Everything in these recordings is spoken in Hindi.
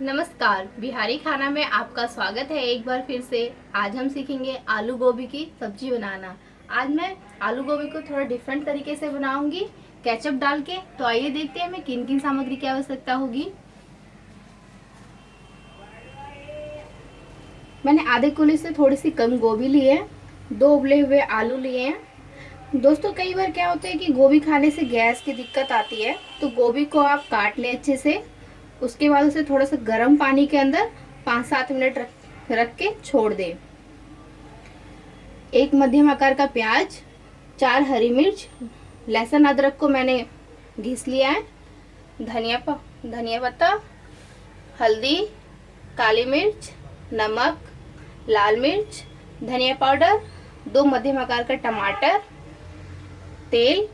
नमस्कार, बिहारी खाना में आपका स्वागत है एक बार फिर से। आज हम सीखेंगे आलू गोभी की सब्जी बनाना। आज मैं आलू गोभी को थोड़ा डिफरेंट तरीके से बनाऊंगी, केचप डाल के। तो आइए देखते हैं हमें किन किन सामग्री की आवश्यकता होगी। मैंने आधे किलो से थोड़ी सी कम गोभी ली है, 2 उबले हुए आलू लिए हैं। दोस्तों, कई बार क्या होता है कि गोभी खाने से गैस की दिक्कत आती है, तो गोभी को आप काट लें अच्छे से। उसके बाद उसे थोड़ा सा गर्म पानी के अंदर 5-7 मिनट रख के छोड़ दें। एक मध्यम आकार का प्याज, 4 हरी मिर्च, लहसुन अदरक को मैंने घिस लिया है, धनिया पत्ता, हल्दी, काली मिर्च, नमक, लाल मिर्च, धनिया पाउडर, 2 मध्यम आकार का टमाटर, तेल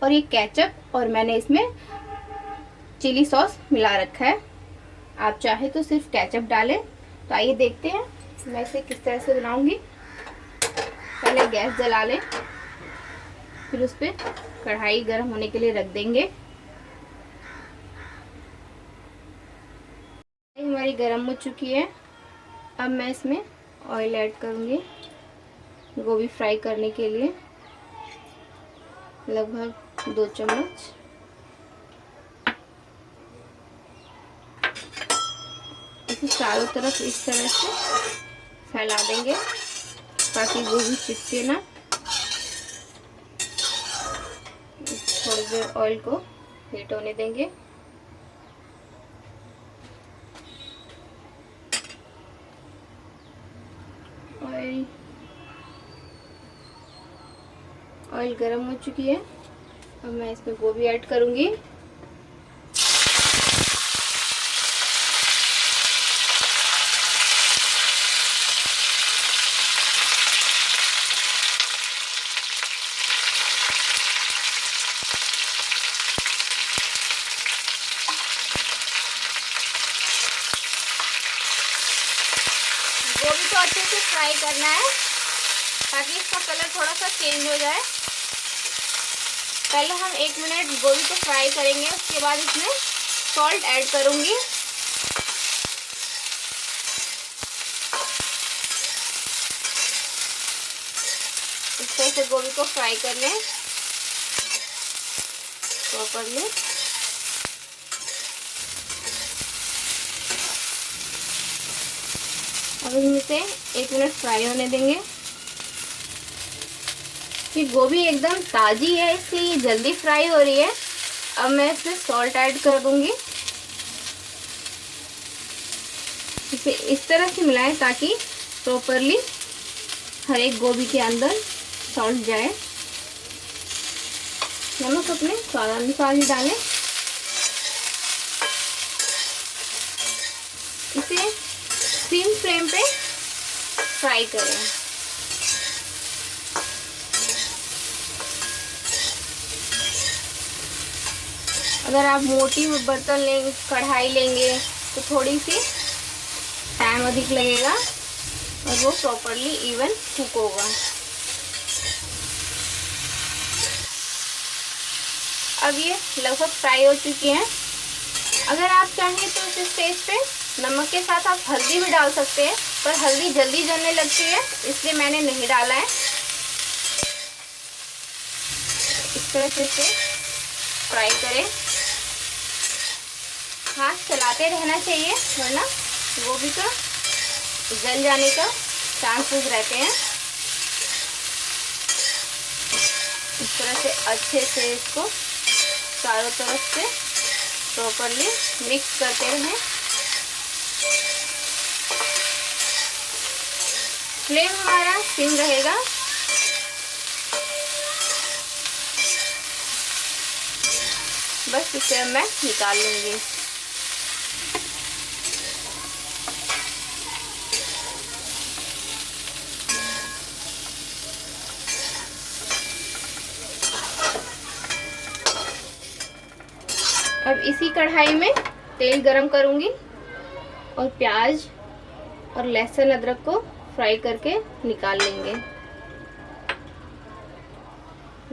और ये केचप, और मैंने इसमें चिली सॉस मिला रखा है। आप चाहे तो सिर्फ केचप डालें। तो आइए देखते हैं मैं इसे किस तरह से बनाऊंगी। पहले गैस जला लें, फिर उस पर कढ़ाई गर्म होने के लिए रख देंगे। हमारी गर्म हो चुकी है। अब मैं इसमें ऑयल ऐड करूंगी गोभी फ्राई करने के लिए, लगभग 2 चम्मच। इसे चारों तरफ इस तरह से फैला देंगे ताकि गोभी चिपके ना। थोड़ी देर ऑयल को हीट होने देंगे। ऑयल गर्म हो चुकी है। अब मैं इसमें गोभी ऐड करूंगी। गोभी को अच्छे से फ्राई करना है ताकि इसका कलर थोड़ा सा चेंज हो जाए। पहले हम 1 मिनट गोभी को फ्राई करेंगे, उसके बाद इसमें सॉल्ट ऐड करूंगी। इस तरह से गोभी को फ्राई कर लें प्रॉपरली। अब इसमें से 1 मिनट फ्राई होने देंगे। ये गोभी एकदम ताज़ी है इसलिए ये जल्दी फ्राई हो रही है। अब मैं इसमें सॉल्ट ऐड कर दूंगी। इसे इस तरह से मिलाएं ताकि प्रॉपरली हर एक गोभी के अंदर सॉल्ट जाए। नमक अपने स्वाद अनुसार ही डालें। इसे सिम फ्लेम पे फ्राई करें। अगर आप मोटी बर्तन लेंगे, कढ़ाई लेंगे, तो थोड़ी सी टाइम अधिक लगेगा और वो प्रॉपरली इवन कुक होगा। अब ये लगभग फ्राई हो चुकी हैं। अगर आप चाहें तो इस स्टेज पे नमक के साथ आप हल्दी भी डाल सकते हैं, पर हल्दी जल्दी जलने लगती है इसलिए मैंने नहीं डाला है। इस तरह से इसे फ्राई करें। हाथ चलाते रहना चाहिए वरना गोभी का जल जाने का चांसेस रहते हैं। इस तरह से अच्छे से इसको चारों तरफ से प्रॉपरली मिक्स करते रहें। फ्लेम हमारा सिम रहेगा। बस इसे अब मैं निकाल लूंगी। अब इसी कढ़ाई में तेल गरम करूंगी और प्याज और लहसुन अदरक को फ्राई करके निकाल लेंगे।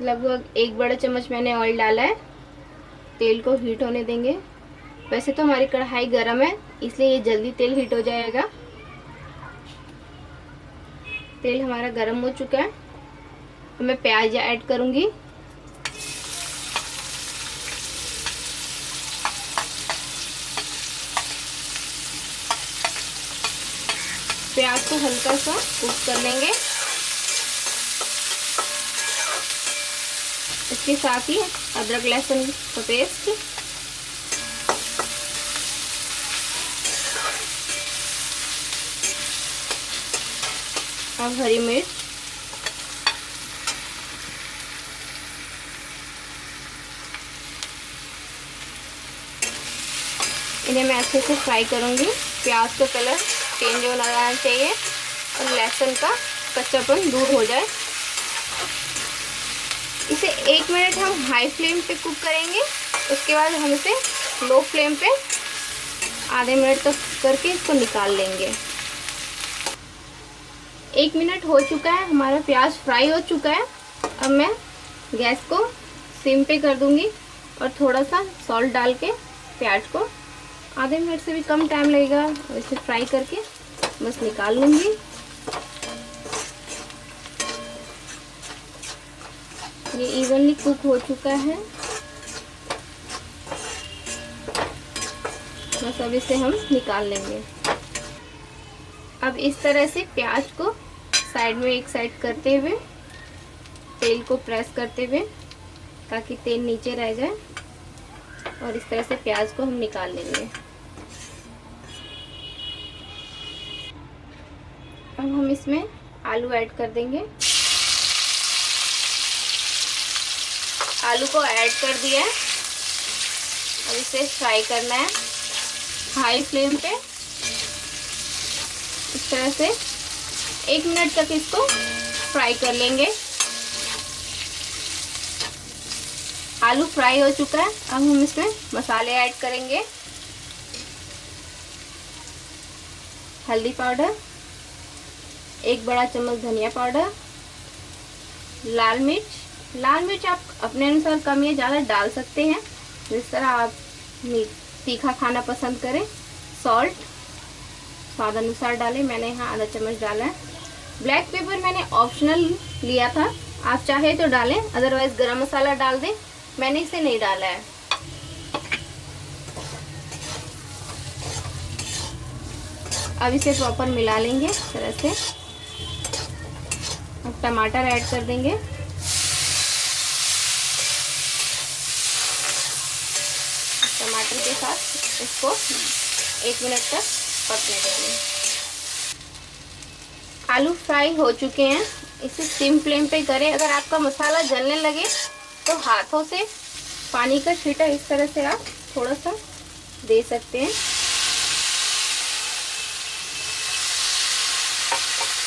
लगभग 1 बड़ा चम्मच मैंने ऑयल डाला है। तेल को हीट होने देंगे। वैसे तो हमारी कढ़ाई गरम है, इसलिए ये जल्दी तेल हीट हो जाएगा। तेल हमारा गरम हो चुका है। अब मैं प्याज ऐड करूंगी। प्याज को हल्का सा कुक कर लेंगे। इसके साथ ही अदरक लहसुन का पेस्ट, अब हरी मिर्च, इन्हें मैं अच्छे से फ्राई करूंगी। प्याज का कलर चेंज होना चाहिए और लहसुन का कच्चापन दूर हो जाए। इसे 1 मिनट हम हाई फ्लेम पे कुक करेंगे। उसके बाद हम इसे लो फ्लेम पे आधे मिनट तक करके इसको निकाल लेंगे। 1 मिनट हो चुका है, हमारा प्याज फ्राई हो चुका है। अब मैं गैस को सिम पे कर दूंगी और थोड़ा सा सॉल्ट डाल के प्याज को आधे मिनट से भी कम टाइम लगेगा और इसे फ्राई करके बस निकाल लूँगी। ये इवनली कुक हो चुका है। बस अब इसे हम निकाल लेंगे। अब इस तरह से प्याज को साइड में एक साइड करते हुए तेल को प्रेस करते हुए, ताकि तेल नीचे रह जाए, और इस तरह से प्याज को हम निकाल लेंगे। अब हम इसमें आलू ऐड कर देंगे। आलू को ऐड कर दिया है। अब इसे फ्राई करना है हाई फ्लेम पे। इस तरह से 1 मिनट तक इसको फ्राई कर लेंगे। आलू फ्राई हो चुका है। अब हम इसमें मसाले ऐड करेंगे। हल्दी पाउडर, 1 बड़ा चम्मच धनिया पाउडर, लाल मिर्च आप अपने अनुसार कम या ज़्यादा डाल सकते हैं, जिस तरह आप तीखा खाना पसंद करें। सॉल्ट स्वाद अनुसार डालें, मैंने यहाँ आधा चम्मच डाला है। ब्लैक पेपर मैंने ऑप्शनल लिया था, आप चाहे तो डालें, अदरवाइज गरम मसाला डाल दें, मैंने इसे नहीं डाला है। अब इसे प्रॉपर मिला लेंगे इस तरह से। अब टमाटर ऐड कर देंगे। टमाटर के साथ इसको 1 मिनट तक पकने देंगे। आलू फ्राई हो चुके हैं। इसे सिम फ्लेम पे करें। अगर आपका मसाला जलने लगे तो हाथों से पानी का छींटा इस तरह से आप थोड़ा सा दे सकते हैं,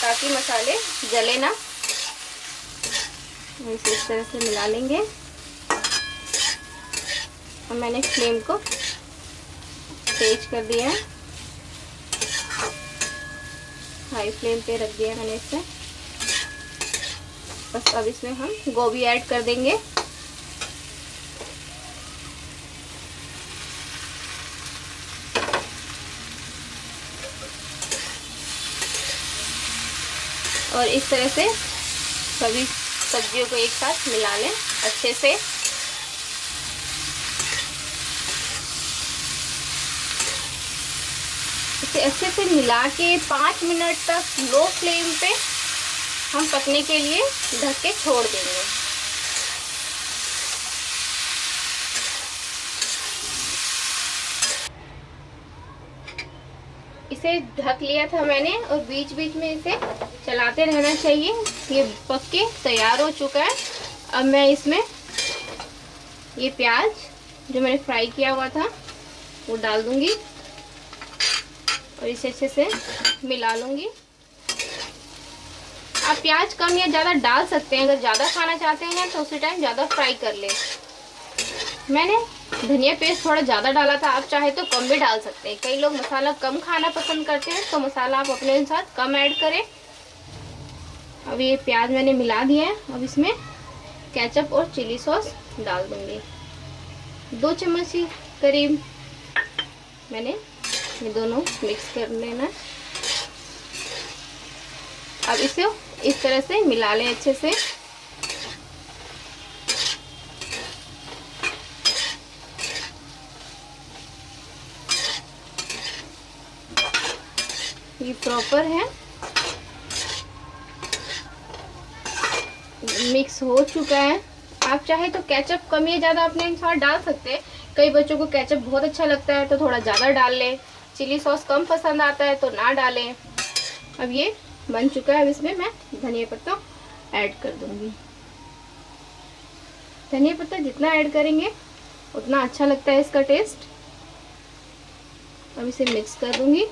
ताकि मसाले जले ना। इसे इस तरह से मिला लेंगे। और मैंने फ्लेम को तेज कर दिया है, हाई फ्लेम पे रख दिया मैंने इसे। बस अब इसमें हम गोभी ऐड कर देंगे। और इस तरह से सभी सब्जियों को एक साथ मिला लें अच्छे से। इसे अच्छे से मिला के 5 मिनट तक लो फ्लेम पे हम पकने के लिए ढक के छोड़ देंगे। इसे ढक लिया था मैंने और बीच बीच में इसे चलाते रहना चाहिए। ये पक के तैयार हो चुका है। अब मैं इसमें ये प्याज जो मैंने फ्राई किया हुआ था वो डाल दूंगी और इसे अच्छे से मिला लूंगी। आप प्याज कम या ज़्यादा डाल सकते हैं, अगर ज़्यादा खाना चाहते हैं तो उसी टाइम ज़्यादा फ्राई कर लें। मैंने धनिया पेस्ट थोड़ा ज़्यादा डाला था, आप चाहे तो कम भी डाल सकते हैं। कई लोग मसाला कम खाना पसंद करते हैं, तो मसाला आप अपने अनुसार कम ऐड करें। अब ये प्याज मैंने मिला दिया है। अब इसमें केचप और चिली सॉस डाल दूंगी, 2 चम्मच ही करीब। मैंने ये दोनों मिक्स कर लेना। अब इसे इस तरह से मिला लें अच्छे से। ये प्रॉपर है, मिक्स हो चुका है। आप चाहे तो केचप कम या ज़्यादा अपने अनुसार डाल सकते हैं। कई बच्चों को केचप बहुत अच्छा लगता है तो थोड़ा ज़्यादा डाल लें, चिली सॉस कम पसंद आता है तो ना डालें। अब ये बन चुका है। अब इसमें मैं धनिया पत्ता ऐड कर दूंगी। धनिया पत्ता जितना ऐड करेंगे उतना अच्छा लगता है इसका टेस्ट। अब इसे मिक्स कर दूंगी।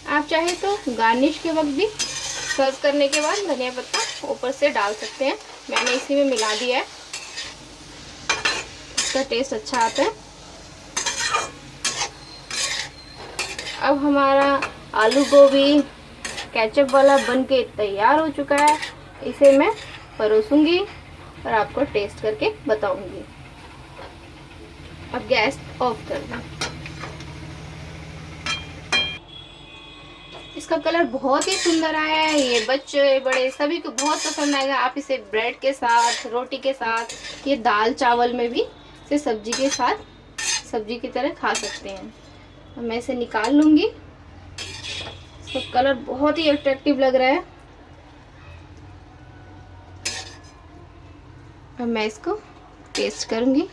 आप चाहे तो गार्निश के वक्त भी, सर्व करने के बाद धनिया पत्ता ऊपर से डाल सकते हैं। मैंने इसी में मिला दिया है, इसका टेस्ट अच्छा आता है। अब हमारा आलू गोभी केचप वाला बनके तैयार हो चुका है। इसे मैं परोसूंगी और आपको टेस्ट करके बताऊंगी। अब गैस ऑफ कर दूं। इसका कलर बहुत ही सुंदर आया है। ये बच्चे बड़े सभी को बहुत पसंद आएगा। आप इसे ब्रेड के साथ, रोटी के साथ, ये दाल चावल में भी इसे सब्जी के साथ सब्जी की तरह खा सकते हैं। अब मैं इसे निकाल लूंगी। इसका कलर बहुत ही अट्रैक्टिव लग रहा है। अब मैं इसको टेस्ट करूंगी।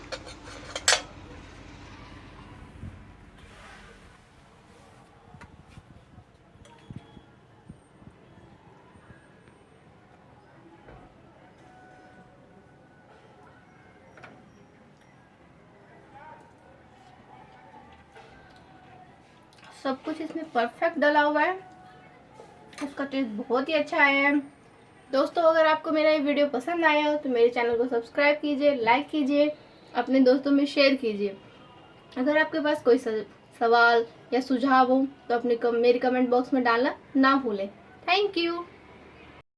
सब कुछ इसमें परफेक्ट डला हुआ है। इसका टेस्ट बहुत ही अच्छा आया है। दोस्तों, अगर आपको मेरा ये वीडियो पसंद आया हो तो मेरे चैनल को सब्सक्राइब कीजिए, लाइक कीजिए, अपने दोस्तों में शेयर कीजिए। अगर आपके पास कोई सवाल या सुझाव हो तो अपने मेरे कमेंट बॉक्स में डालना ना भूलें। Thank you.